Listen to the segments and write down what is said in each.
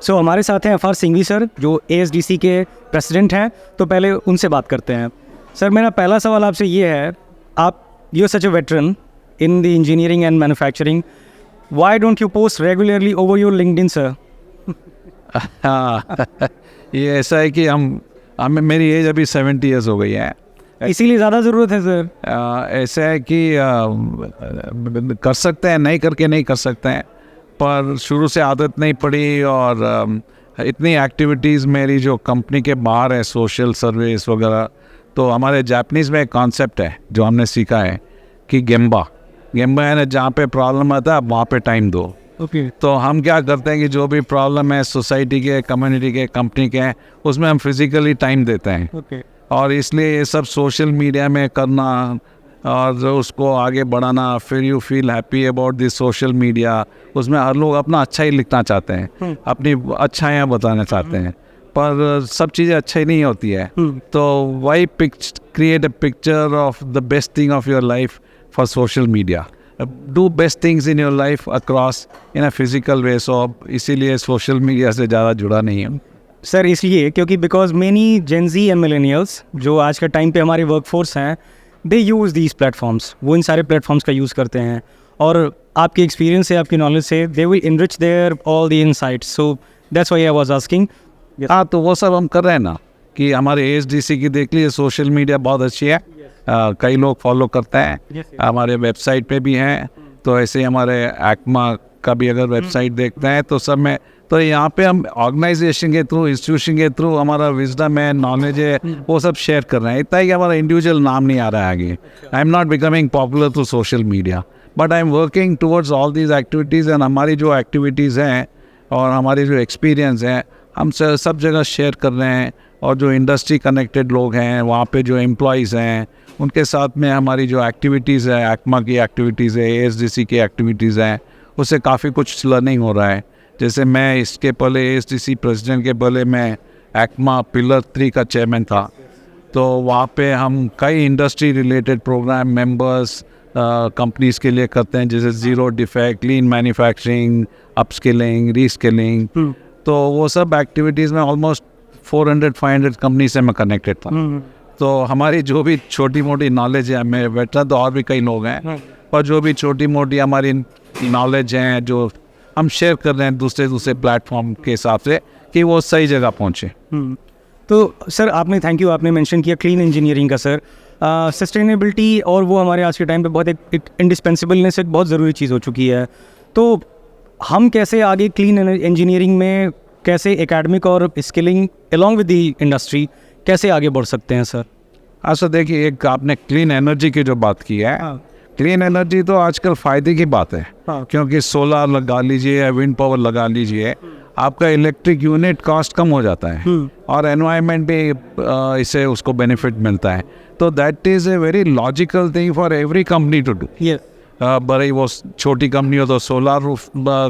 सो हमारे साथ हैं अफार सिंघवी सर, जो ASDC के प्रेसिडेंट हैं। तो पहले उनसे बात करते हैं। सर, मेरा पहला सवाल आपसे ये है, आप you are such a veteran in the engineering and manufacturing, why don't you post regularly over your LinkedIn sir? ये ऐसा है कि हम मेरी एज अभी 70 ईयर्स हो गई है, इसीलिए ज़्यादा ज़रूरत है सर। ऐसा है कि कर सकते हैं, नहीं करके नहीं कर सकते हैं, पर शुरू से आदत नहीं पड़ी। और इतनी एक्टिविटीज़ मेरी जो कंपनी के बाहर है, सोशल सर्विस वगैरह, तो हमारे जापानीज़ में एक कॉन्सेप्ट है जो हमने सीखा है कि गेम्बा है ना, जहाँ पे प्रॉब्लम आता है वहाँ पे टाइम दो। तो हम क्या करते हैं कि जो भी प्रॉब्लम है सोसाइटी के, कम्युनिटी के, कंपनी के, उसमें हम फिज़िकली टाइम देते हैं। और इसलिए ये सब सोशल मीडिया में करना और उसको आगे बढ़ाना, फिर you feel happy about this social media, उसमें हर लोग अपना अच्छा ही लिखना चाहते हैं, अपनी अच्छाइयाँ बताना चाहते हैं, पर सब चीज़ें अच्छा ही नहीं होती है। तो why create a picture of the best thing of your life for social media, do best things in your life across in a physical way. So इसीलिए सोशल मीडिया से ज़्यादा जुड़ा नहीं है सर, इसलिए क्योंकि because many Gen Z and millennials जो आज के टाइम पे हमारे वर्कफोर्स हैं, दे यूज़ दीज प्लेटफॉर्म्स, वो इन सारे प्लेटफॉर्म्स का यूज़ करते हैं। और आपके एक्सपीरियंस से, आपकी नॉलेज से, they will enrich their all the insights. So that's why I was asking. हाँ, तो वो सब हम कर रहे हैं ना, कि हमारे ASDC की देख लीजिए, सोशल मीडिया बहुत अच्छी है। कई लोग फॉलो करते हैं, हमारे वेबसाइट पे भी हैं। तो ऐसे हमारे एक्मा का भी अगर वेबसाइट देखते हैं तो सब में, तो यहाँ पे हम ऑर्गेनाइजेशन के थ्रू, इंस्टीट्यूशन के थ्रू हमारा विजडम है, नॉलेज है, वो सब शेयर कर रहे हैं। इतना ही कि हमारा इंडिविजुअल नाम नहीं आ रहा है आगे। I am not becoming popular through social media, but I am working towards all these activities. And हमारी जो एक्टिविटीज़ हैं और हमारी जो एक्सपीरियंस हैं, हम सब जगह शेयर कर रहे हैं। और जो इंडस्ट्री कनेक्टेड लोग हैं, वहाँ पे जो एम्प्लॉयज़ हैं, उनके साथ में हमारी जो एक्टिविटीज़ है, एक्मा की एक्टिविटीज़ है, ASDC की एक्टिविटीज़ हैं, उससे काफ़ी कुछ लर्निंग हो रहा है। जैसे मैं इसके पहले ASDC प्रेसिडेंट के पहले मैं एक्मा पिलर 3 का चेयरमैन था। तो वहाँ पे हम कई industry related programme members companies के लिए करते हैं, जैसे zero defect, lean manufacturing, upskilling, reskilling. तो वो सब एक्टिविटीज़ में ऑलमोस्ट 400-500 कंपनी से मैं कनेक्टेड था। तो हमारी जो भी छोटी मोटी नॉलेज है, मैं वेटरन तो और भी कई लोग हैं, पर जो भी छोटी मोटी हमारी नॉलेज हैं, जो हम शेयर कर रहे हैं दूसरे प्लेटफॉर्म के हिसाब से, कि वो सही जगह पहुँचे। तो सर, थैंक यू, आपने मेंशन किया क्लीन इंजीनियरिंग का सर। सस्टेनेबिलिटी और वो हमारे आज के टाइम पे बहुत एक इंडिस्पेंसिबलनेस, एक बहुत ज़रूरी चीज़ हो चुकी है। तो हम कैसे आगे क्लीन इंजीनियरिंग में, कैसे एकेडमिक और skilling along with the industry कैसे आगे बढ़ सकते हैं सर? अच्छा, देखिए, एक आपने क्लीन एनर्जी की जो बात की है, क्लीन एनर्जी तो आजकल फ़ायदे की बात है। क्योंकि सोलर लगा लीजिए, विंड पावर लगा लीजिए, आपका इलेक्ट्रिक यूनिट कॉस्ट कम हो जाता है और एनवायरनमेंट भी इससे उसको बेनिफिट मिलता है। तो that is a very logical thing for every company to do. बड़ी वो छोटी कंपनी हो तो सोलर रूफ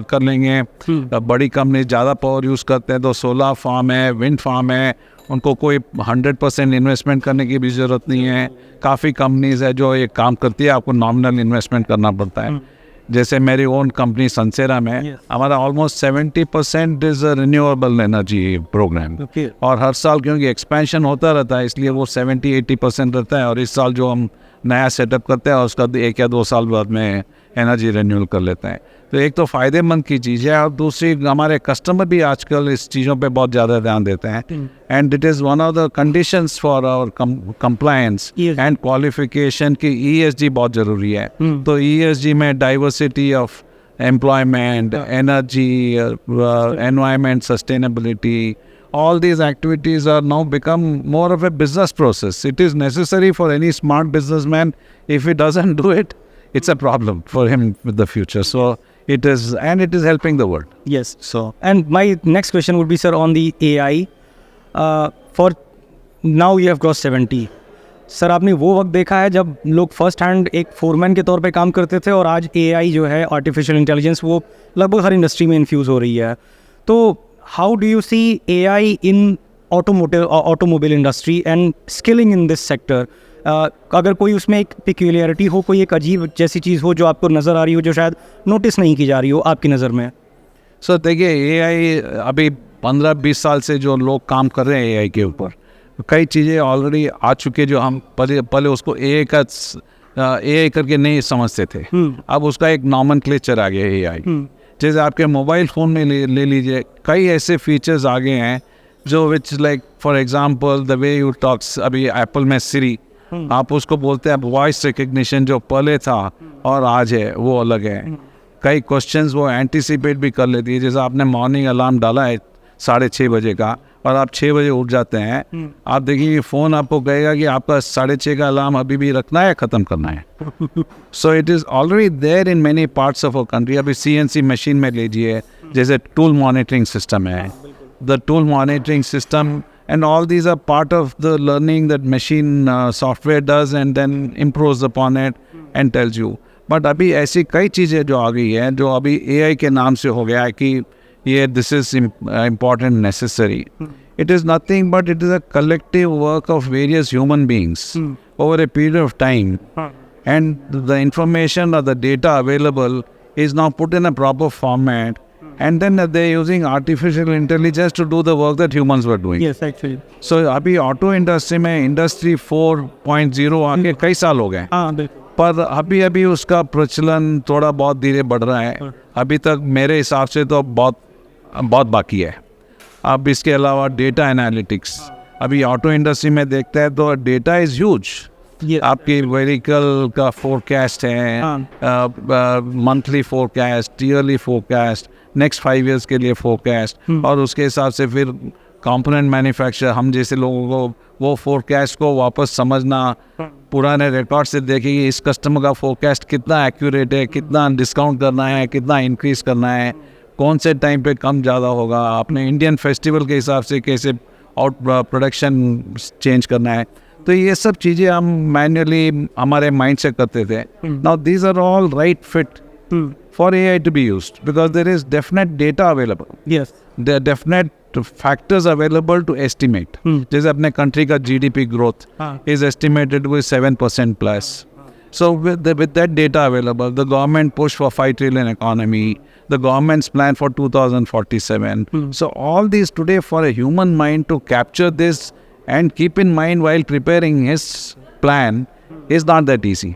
कर लेंगे, बड़ी कंपनी ज़्यादा पावर यूज़ करते हैं तो सोलर फार्म है, विंड फार्म है, उनको कोई 100% इन्वेस्टमेंट करने की भी ज़रूरत नहीं है। काफ़ी कंपनीज़ है जो ये काम करती है, आपको नॉमिनल इन्वेस्टमेंट करना पड़ता है। जैसे मेरी ओन कंपनी सनसेरा में हमारा almost 70% is renewable energy programme. और हर साल क्योंकि एक्सपेंशन होता रहता है, इसलिए वो 70-80% रहता है। और इस साल जो हम नया सेटअप करते हैं, उसका 1 या 2 साल बाद में एनर्जी रिन्यूअल कर लेते हैं। तो एक तो फ़ायदेमंद की चीज़ है, और दूसरी हमारे कस्टमर भी आजकल इस चीज़ों पे बहुत ज़्यादा ध्यान देते हैं। And it is one of the conditions for our compliance and qualification की ESG बहुत ज़रूरी है। तो ESG में diversity of employment, energy, environment, sustainability, all these activities are now become more of a business process. It is necessary for any smart businessman. If he doesn't do it, it's a problem for him with the future. So it is, and it is helping the world. Yes. So, and my next question would be, sir, on the AI. For now you have crossed 70. Sir, आपने वो वक्त देखा है जब लोग first hand एक foreman के तौर पे काम करते थे, और आज AI जो है, आर्टिफिशियल इंटेलिजेंस, वो लगभग हर इंडस्ट्री में इन्फ्यूज़ हो रही है। तो how do you see AI in automobile industry and skilling in this sector? अगर कोई उसमें एक पेक्यूलियरिटी हो, कोई एक अजीब जैसी चीज़ हो जो आपको नज़र आ रही हो, जो शायद नोटिस नहीं की जा रही हो आपकी नज़र में? सो देखिए AI अभी 15-20 साल से जो लोग काम कर रहे हैं AI के ऊपर, कई चीज़ें ऑलरेडी आ चुके जो हम पहले उसको AI करके नहीं समझते थे। अब उसका एक नॉमेनक्लेचर आ गया AI। जैसे आपके मोबाइल फ़ोन में ले लीजिए, कई ऐसे फीचर्स आ गए हैं जो which like for example the way you talks, अभी एप्पल में सिरी, आप उसको बोलते हैं वॉइस रिकग्निशन, जो पहले था और आज है वो अलग है। कई क्वेश्चंस वो एंटिसिपेट भी कर लेती है। जैसे आपने मॉर्निंग अलार्म डाला है 6:30 बजे का और आप 6 बजे उठ जाते हैं, आप देखिए फ़ोन आपको कहेगा कि आपका 6:30 का अलार्म अभी भी रखना है, ख़त्म करना है। So it is already there in many parts of our country. अभी CNC मशीन में लीजिए, जैसे टूल मॉनिटरिंग सिस्टम है, the tool monitoring system and all these are part of the learning that machine software does and then improves upon it and tells you. But अभी ऐसी कई चीज़ें जो आ गई हैं जो अभी AI के नाम से हो गया है कि ये this is important, necessary. It is nothing but it is a collective work of various human beings over a period of time, and the information or the data available is now put in a proper format. And then they're using artificial intelligence to do the work that humans were doing. Yes, actually. So अभी auto industry में industry 4.0 आके कई साल हो गए, हाँ बिल्कुल। पर अभी उसका प्रचलन थोड़ा बहुत धीरे बढ़ रहा है। अभी तक मेरे हिसाब से तो बहुत बाकी है। अब इसके अलावा डेटा एनालिटिक्स, अभी ऑटो इंडस्ट्री में देखते हैं तो डेटा इज़ ह्यूज। आपकी व्हीकल का फोरकास्ट है, monthly forecast, yearly forecast, next 5 years के लिए फोरकास्ट, और उसके हिसाब से फिर कंपोनेंट मैन्युफैक्चर, हम जैसे लोगों को वो फोरकास्ट को वापस समझना, पुराने रिकॉर्ड से देखें कि इस कस्टमर का फोरकास्ट कितना एक्यूरेट है, कितना डिस्काउंट करना है, कितना इंक्रीज़ करना है, कौन से टाइम पे कम ज़्यादा होगा, आपने इंडियन फेस्टिवल के हिसाब से कैसे प्रोडक्शन चेंज करना है। तो ये सब चीज़ें हम मैन्युअली हमारे माइंड से करते थे। Now these are all right fit for AI to be used because there is definite data available. Yes. There are definite factors available to estimate. जैसे अपने country का GDP growth is estimated with 7% plus. So with that data available, the government push for 5 trillion economy, the government's plan for 2047. So all these today, for a human mind to capture this and keep in mind while preparing his plan is not that easy.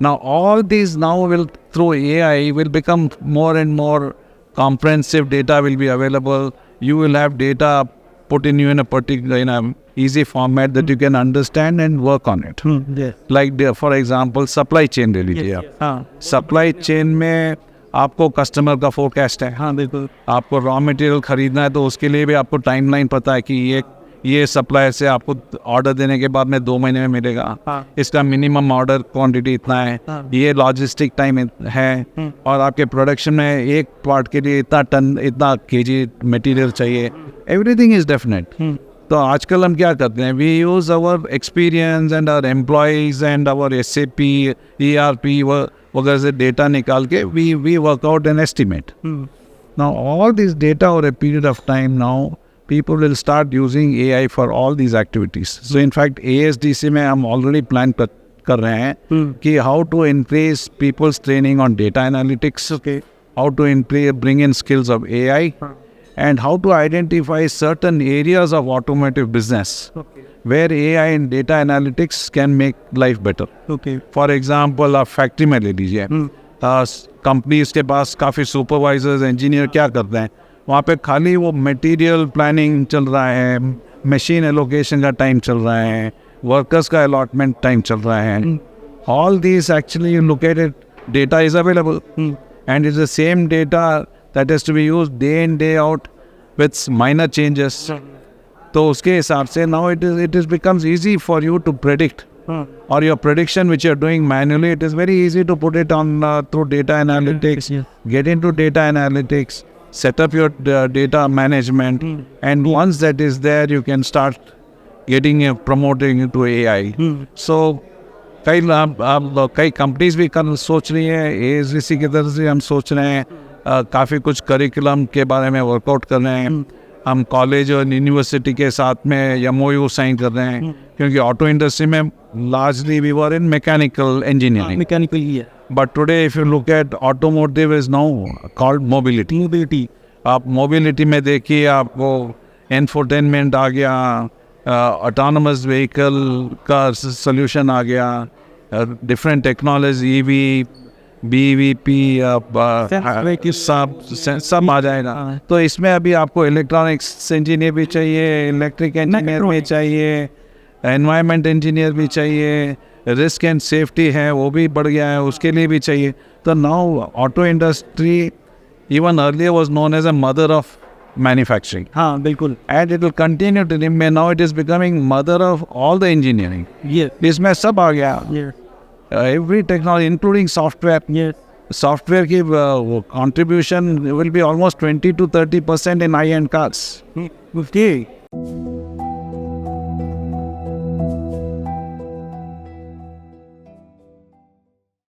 Now all these now will, through AI, will become more and more comprehensive. Data will be available. You will have data put in you in a easy format that you can understand and work on it. Yes. Like for example, supply chain ले लीजिए आप। Supply chain में आपको customer का forecast है, हाँ बिल्कुल। आपको रॉ मटेरियल खरीदना है तो उसके लिए भी आपको टाइमलाइन पता है कि ये सप्लायर से आपको ऑर्डर देने के बाद में 2 महीने में मिलेगा, इसका मिनिमम ऑर्डर क्वांटिटी इतना है, ये लॉजिस्टिक टाइम है, और आपके प्रोडक्शन में एक पार्ट के लिए इतना टन, इतना केजी मटेरियल चाहिए। Everything is definite. तो आजकल हम क्या करते हैं, we use our experience and our employees and our SAP, ERP वगैरह से डेटा निकाल के we work out an estimate. Now all this data over a period of time, now people will start using AI for all these activities. So in fact ASDC में हम already plan कर रहे हैं कि how to increase people's training on data analytics, how to bring in skills of AI, and how to identify certain areas of automotive business where AI and data analytics can make life better. For example, आप factory में ले लीजिए, companies के पास काफ़ी supervisors, engineer क्या करते हैं, वहाँ पे खाली वो मटेरियल प्लानिंग चल रहा है, मशीन एलोकेशन का टाइम चल रहा है, वर्कर्स का अलॉटमेंट टाइम चल रहा है। All this actually you locate it, data is available and it's the same data that is to be used day in day out with minor changes. तो उसके हिसाब से now it is becomes easy for you to predict, or your prediction which you're doing manually, it is very easy to put it on through data analytics. Get into data analytics, set up your data management, and once that is there, you can start getting promoting into AI. So कई companies भी सोच रही हैं, ASDC की तरफ से हम सोच रहे हैं, काफ़ी कुछ करिकुलम के बारे में वर्कआउट कर रहे हैं। हम कॉलेज और यूनिवर्सिटी के साथ में MOU साइन कर रहे हैं, क्योंकि ऑटो इंडस्ट्री में largely we were in mechanical engineering, mechanical ही है। But today if you look at automotive is now called mobility, आप मोबिलिटी में देखिए, आपको इंफोटेनमेंट आ गया, ऑटोनमस व्हीकल का सोल्यूशन आ गया, डिफरेंट टेक्नोलॉजी EV BVP सब आ जाएगा। तो इसमें अभी आपको इलेक्ट्रॉनिक्स इंजीनियर भी चाहिए, इलेक्ट्रिक इंजीनियर भी चाहिए, एनवायरनमेंट इंजीनियर भी चाहिए, रिस्क एंड सेफ्टी है वो भी बढ़ गया है, उसके लिए भी चाहिए। तो now auto industry even earlier was known as a mother of manufacturing, हाँ बिल्कुल, and it will continue to remain. Now it is becoming mother of all the engineering. ये इसमें सब आ गया, every technology including software. Software की contribution will be almost 20 to 30% in high end cars.